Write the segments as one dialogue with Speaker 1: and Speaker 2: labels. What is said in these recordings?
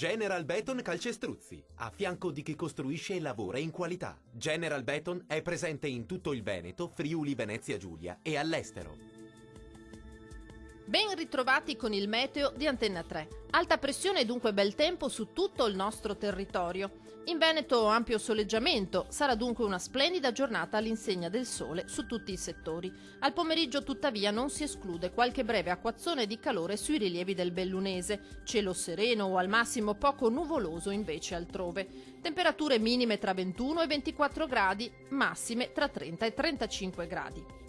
Speaker 1: General Beton Calcestruzzi, a fianco di chi costruisce e lavora in qualità. General Beton è presente in tutto il Veneto, Friuli, Venezia Giulia e all'estero.
Speaker 2: Ben ritrovati con il meteo di Antenna 3. Alta pressione e dunque bel tempo su tutto il nostro territorio. In Veneto ampio soleggiamento, sarà dunque una splendida giornata all'insegna del sole su tutti i settori. Al pomeriggio tuttavia non si esclude qualche breve acquazzone di calore sui rilievi del Bellunese, cielo sereno o al massimo poco nuvoloso invece altrove. Temperature minime tra 21 e 24 gradi, massime tra 30 e 35 gradi.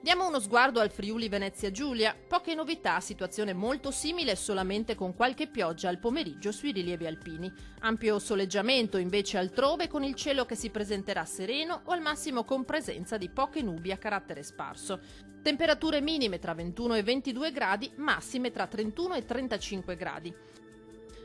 Speaker 2: Diamo uno sguardo al Friuli Venezia Giulia, poche novità, situazione molto simile solamente con qualche pioggia al pomeriggio sui rilievi alpini. Ampio soleggiamento invece altrove con il cielo che si presenterà sereno o al massimo con presenza di poche nubi a carattere sparso. Temperature minime tra 21 e 22 gradi, massime tra 31 e 35 gradi.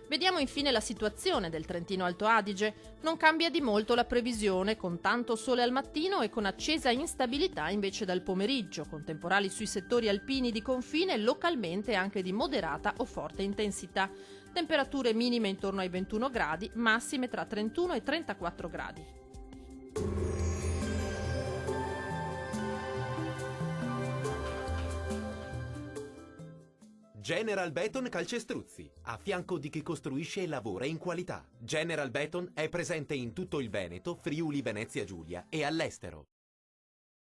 Speaker 2: Vediamo infine la situazione del Trentino Alto Adige. Non cambia di molto la previsione, con tanto sole al mattino e con accesa instabilità invece dal pomeriggio, con temporali sui settori alpini di confine e localmente anche di moderata o forte intensità. Temperature minime intorno ai 21 gradi, massime tra 31 e 34 gradi.
Speaker 1: General Beton Calcestruzzi, a fianco di chi costruisce e lavora in qualità. General Beton è presente in tutto il Veneto, Friuli, Venezia Giulia e all'estero.